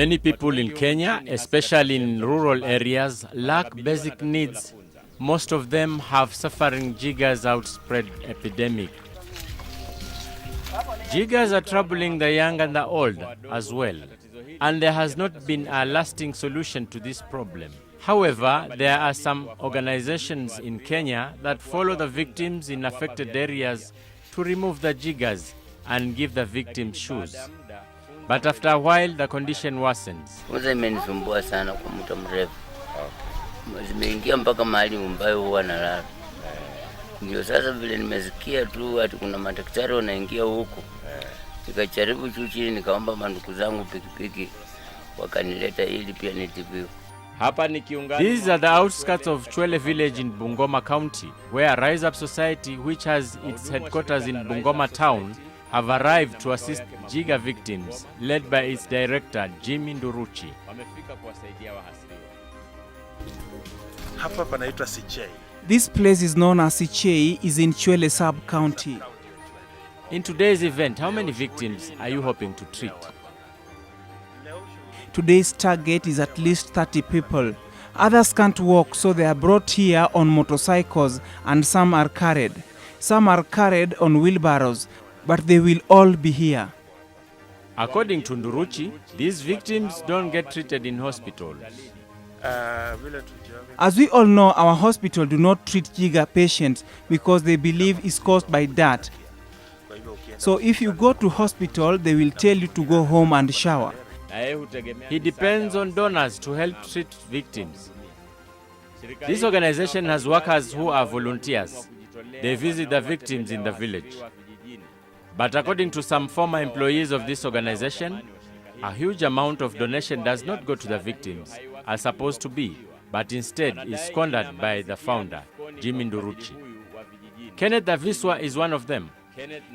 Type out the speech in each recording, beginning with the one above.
Many people in Kenya, especially in rural areas, lack basic needs. Most of them have suffering jiggers outspread epidemic. Jiggers are troubling the young and the old as well, and there has not been a lasting solution to this problem. However, there are some organizations in Kenya that follow the victims in affected areas to remove the jiggers and give the victims shoes. But after a while, the condition worsens. Imenisumbua sana kwa muda mrefu. Zimeingia mpaka mahali ambayo huwa nalala. Ndio sasa vile nimesikia tu ati kuna madaktari wanaingia huko. Nikajaribu juu chini nikaomba mandugu zangu pikipiki wakanileta ili pia nitibiwe. These are the outskirts of Chwele village in Bungoma County, where Rise Up Society, which has its headquarters in Bungoma town, have arrived to assist jigger victims, led by its director, Nduruchi. This place is known as Sichei, is in Chwele sub-county. In today's event, how many victims are you hoping to treat? Today's target is at least 30 people. Others can't walk, so they are brought here on motorcycles and some are carried. Some are carried on wheelbarrows, but they will all be here. According to Nduruchi, these victims don't get treated in hospitals. As we all know, our hospital do not treat jigger patients because they believe it's caused by dirt. So if you go to hospital, they will tell you to go home and shower. He depends on donors to help treat victims. This organization has workers who are volunteers. They visit the victims in the village. But according to some former employees of this organization, a huge amount of donation does not go to the victims, as supposed to be, but instead is squandered by the founder, Nduruchi. Kenneth Viswa is one of them.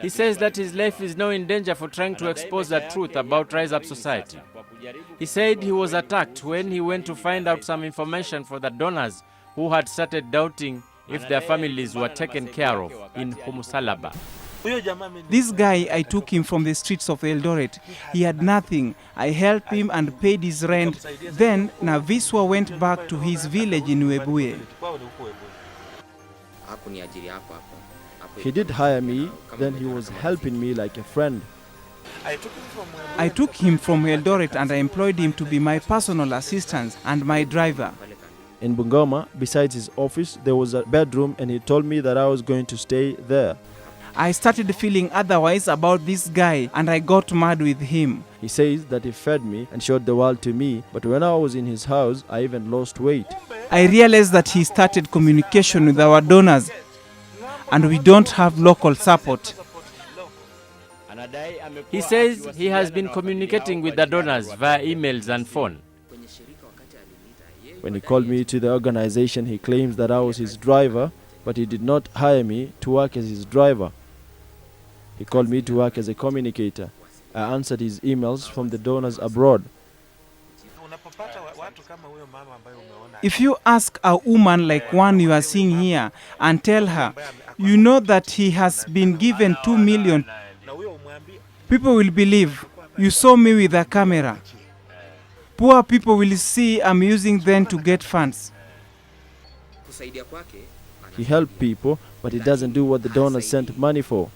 He says that his life is now in danger for trying to expose the truth about Rise Up Society. He said he was attacked when he went to find out some information for the donors who had started doubting if their families were taken care of in Humusalaba. This guy, I took him from the streets of Eldoret. He had nothing. I helped him and paid his rent. Then Naviswa went back to his village in Webuye. He did hire me, then he was helping me like a friend. I took him from Eldoret and I employed him to be my personal assistant and my driver. In Bungoma, besides his office, there was a bedroom and he told me that I was going to stay there. I started feeling otherwise about this guy and I got mad with him. He says that he fed me and showed the world to me, but when I was in his house, I even lost weight. I realized that he started communication with our donors and we don't have local support. He says he has been communicating with the donors via emails and phone. When he called me to the organization, he claims that I was his driver, but he did not hire me to work as his driver. He called me to work as a communicator. I answered his emails from the donors abroad. If you ask a woman like one you are seeing here and tell her, you know that he has been given 2 million, people will believe. You saw me with a camera. Poor people will see I'm using them to get funds. He helped people, but he doesn't do what the donors sent money for.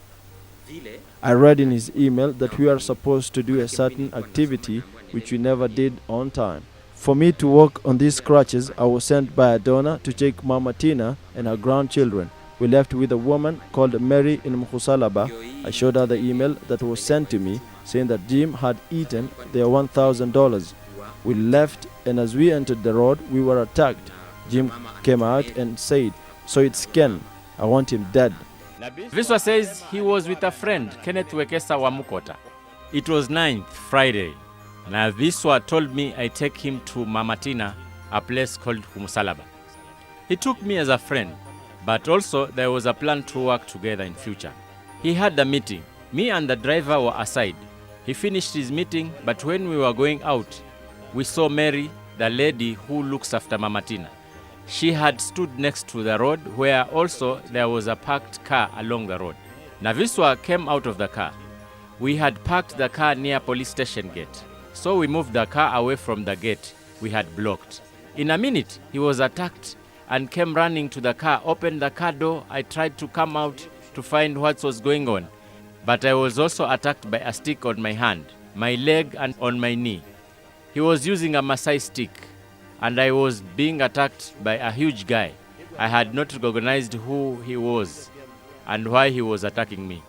I read in his email that we are supposed to do a certain activity which we never did on time. For me to walk on these crutches, I was sent by a donor to take Mama Tina and her grandchildren. We left with a woman called Mary in Mkhusalaba. I showed her the email that was sent to me saying that Jim had eaten their $1,000. We left, and as we entered the road, we were attacked. Jim came out and said, "So it's Ken. I want him dead." Viswa says he was with a friend, Kenneth Wekesa wa Mukota. It was 9th, Friday. Now Viswa told me I take him to Mama Tina, a place called Humusalaba. He took me as a friend, but also there was a plan to work together in future. He had the meeting. Me and the driver were aside. He finished his meeting, but when we were going out, we saw Mary, the lady who looks after Mama Tina. She had stood next to the road where also there was a parked car along the road. Naviswa came out of the car. We had parked the car near police station gate. so we moved the car away from the gate we had blocked. In a minute, he was attacked and came running to the car, opened the car door. I tried to come out to find what was going on, but I was also attacked by a stick on my hand, my leg, and on my knee. He was using a Maasai stick, and I was being attacked by a huge guy. I had not recognized who he was and why he was attacking me.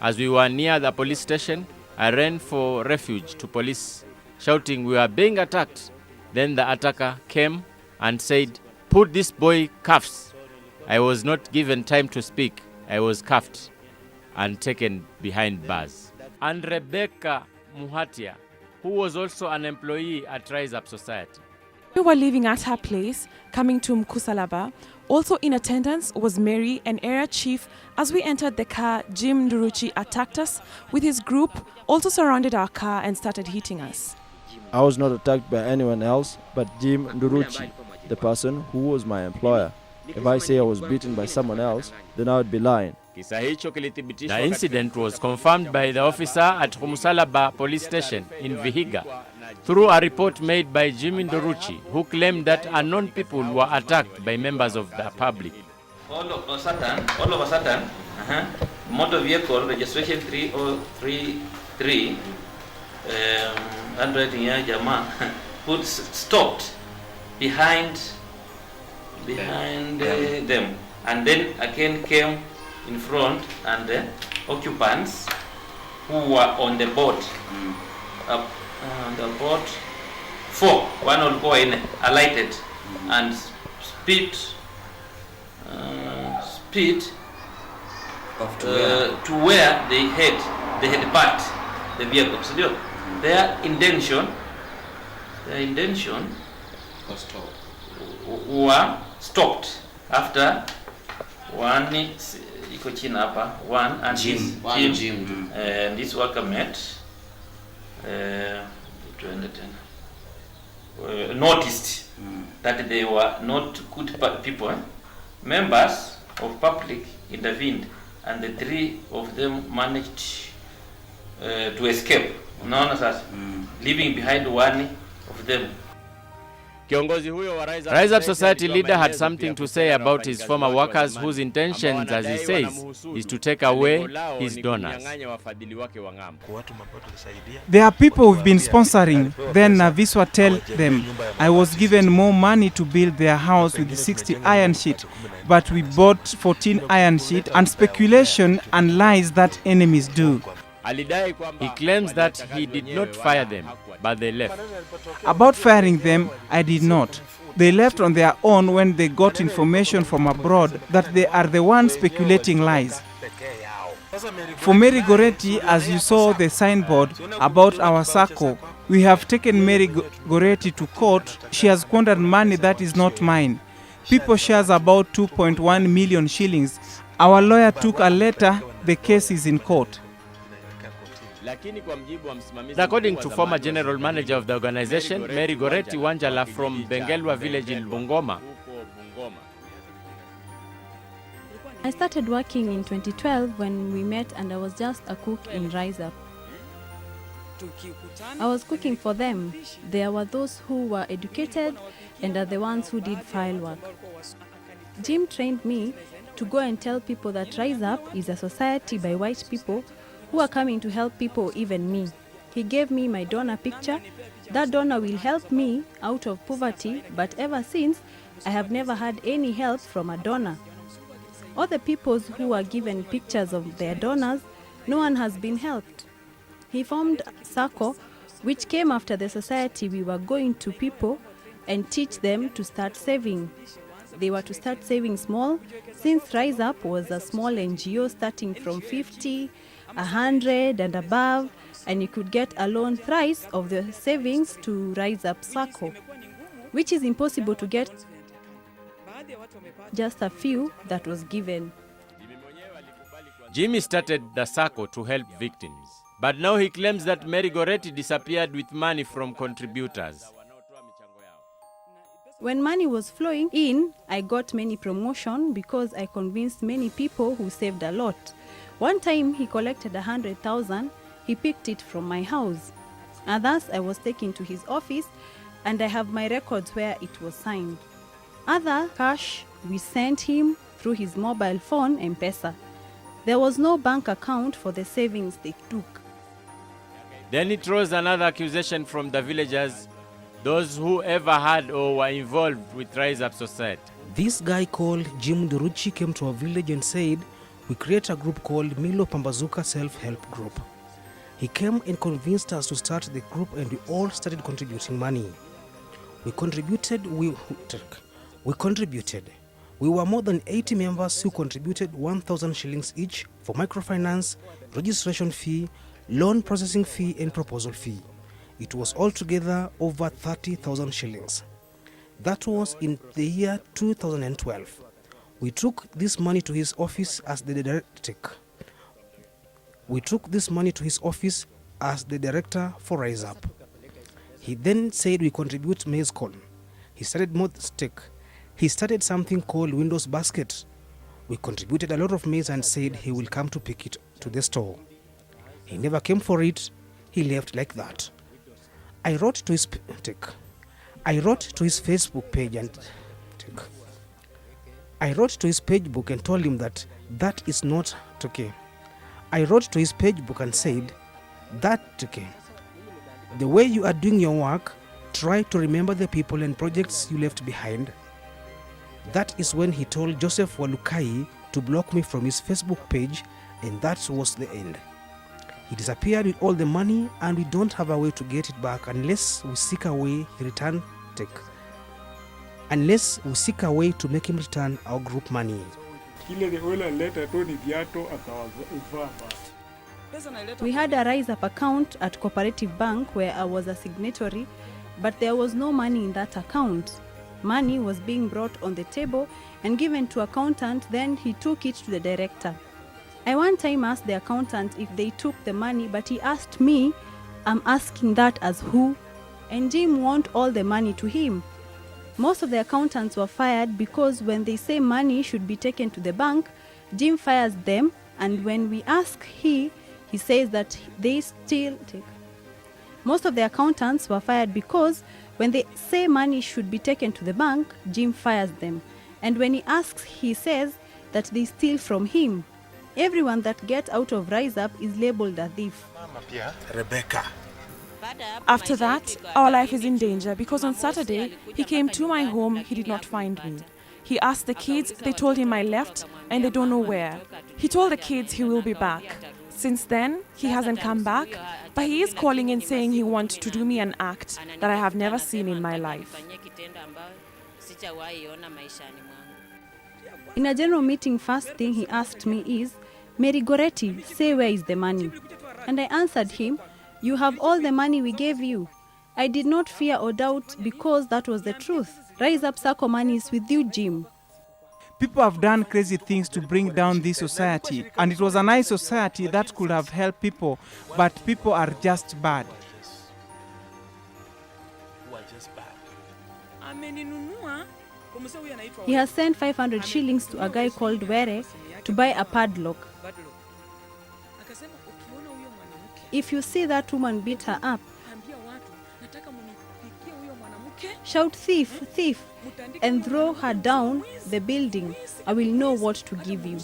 As we were near the police station, I ran for refuge to police, shouting, "We are being attacked." Then the attacker came and said, "Put this boy cuffs." I was not given time to speak. I was cuffed and taken behind bars. And Rebecca Muhatia, who was also an employee at Rise Up Society. We were living at her place, coming to Mkusalaba. Also in attendance was Mary, an area chief. As we entered the car, Jim Nduruchi attacked us with his group, also surrounded our car and started hitting us. I was not attacked by anyone else but Jim Nduruchi, the person who was my employer. If I say I was beaten by someone else, then I would be lying. The incident was confirmed by the officer at Mkusalaba police station in Vihiga through a report made by Jimmy Nduruchi, who claimed that unknown people were attacked by members of the public. All of a sudden, motor vehicle registration 3033, handwriting ya Jama, stopped behind them, and then again came in front, and the occupants who were on the boat, the boat 4, one or go in, alighted and speed to where they had parked the vehicle. So their intention were stopped after one and Jim and this worker met noticed that they were not good people. Members of public intervened, and the 3 of them managed to escape, leaving behind one of them. Rise Up Society leader had something to say about his former workers whose intentions, as he says, is to take away his donors. There are people who've been sponsoring. Then Naviswa tell them, I was given more money to build their house with 60 iron sheet, but we bought 14 iron sheet, and speculation and lies that enemies do. He claims that he did not fire them, but they left. About firing them, I did not. They left on their own when they got information from abroad that they are the ones speculating lies. For Mary Goretti, as you saw the signboard about our SACCO, we have taken Mary Goretti to court. She has squandered money that is not mine. People shares about 2.1 million shillings. Our lawyer took a letter. The case is in court. According to former general manager of the organization, Mary Goretti Wanjala from Bengelwa village in Bungoma, I started working in 2012 when we met, and I was just a cook in Rise Up. I was cooking for them. There were those who were educated and are the ones who did file work. Jim trained me to go and tell people that Rise Up is a society by white people who are coming to help people, even me. He gave me my donor picture. That donor will help me out of poverty, but ever since, I have never had any help from a donor. All the people who are given pictures of their donors, no one has been helped. He formed SACCO, which came after the society. We were going to people and teach them to start saving. They were to start saving small, since Rise Up was a small NGO starting from 50, 100 and above, and you could get a loan thrice of the savings to Rise Up SACCO, which is impossible to get. Just a few that was given. Jimmy started the SACCO to help victims, but now he claims that Mary Goretti disappeared with money from contributors. When money was flowing in, I got many promotion because I convinced many people who saved a lot. One time he collected 100,000, he picked it from my house. And thus I was taken to his office, and I have my records where it was signed. Other cash we sent him through his mobile phone, M-Pesa. There was no bank account for the savings they took. Then it rose another accusation from the villagers, those who ever had or were involved with Rise Up Society. This guy called Jim Nduruchi came to our village and said, we create a group called Milo Pambazuka Self-Help Group. He came and convinced us to start the group, and we all started contributing money. We contributed. We were more than 80 members who contributed 1,000 shillings each for microfinance, registration fee, loan processing fee, and proposal fee. It was altogether over 30,000 shillings. That was in the year 2012. We took this money to his office as the director for Rise Up. He then said we contribute maize corn. He started more stake. He started something called Windows Basket. We contributed a lot of maize and said he will come to pick it to the store. He never came for it. He left like that. I wrote to his Facebook page and told him that is not okay. I wrote to his page book and said that the way you are doing your work, try to remember the people and projects you left behind. That is when he told Joseph Walukai to block me from his Facebook page, and that was the end. He disappeared with all the money, and we don't have a way to get it back unless we seek a way to make him return our group money. We had a Rise Up account at Cooperative Bank where I was a signatory, but there was no money in that account. Money was being brought on the table and given to accountant, then he took it to the director. I one time asked the accountant if they took the money, but he asked me, I'm asking that as who? And Jim want all the money to him. Most of the accountants were fired because when they say money should be taken to the bank, Jim fires them, and when we ask he says that they still take. Most of the accountants were fired because when they say money should be taken to the bank, Jim fires them. And when he asks, he says that they steal from him. Everyone that gets out of Rise Up is labeled a thief. Rebecca. After that, our life is in danger because on Saturday, he came to my home, he did not find me. He asked the kids, they told him I left and they don't know where. He told the kids he will be back. Since then, he hasn't come back, but he is calling and saying he wants to do me an act that I have never seen in my life. In a general meeting, first thing he asked me is, Mary Goretti, say where is the money? And I answered him, you have all the money we gave you. I did not fear or doubt because that was the truth. Rise Up Circle money is with you, Jim. People have done crazy things to bring down this society, and it was a nice society that could have helped people, but people are just bad. He has sent 500 shillings to a guy called Were to buy a padlock. If you see that woman beat her up, shout thief, thief, and throw her down the building. I will know what to give you.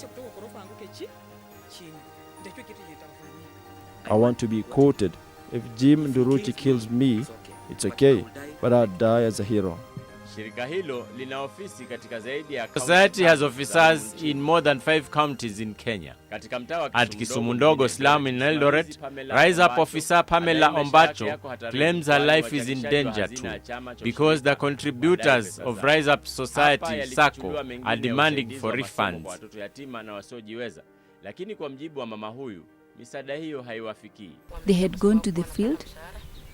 I want to be quoted. If Jim Nduruchi kills me, it's okay, but I'll die as a hero. Shirika hilo lina ofisi katika zaidi ya Society has officers in more than 5 counties in Kenya. Katika mtaa wa Kisumu ndogo slum in Eldoret, Rise Up officer Pamela Ombacho claims her life is in danger too because the contributors of Rise Up Society SACCO are demanding for refunds. Watoto yatima na wasiojiweza. Lakini kwa mjibu wa mama huyu, misaada hiyo haiwafikii. They had gone to the field.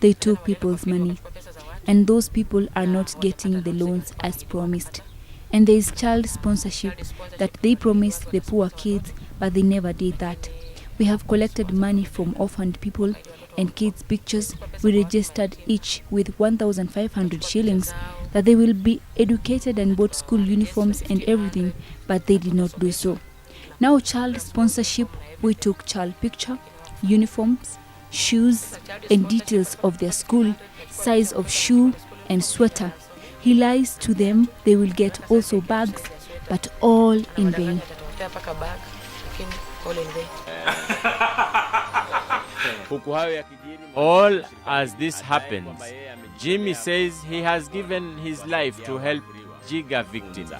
They took people's money. And those people are not getting the loans as promised. And there is child sponsorship that they promised the poor kids, but they never did that. We have collected money from orphaned people and kids' pictures. We registered each with 1,500 shillings that they will be educated and bought school uniforms and everything, but they did not do so. Now child sponsorship, we took child picture, uniforms, shoes, and details of their school, size of shoe and sweater. He lies to them they will get also bags, but all in vain. All as this happens, Jimmy says he has given his life to help Jiga victims.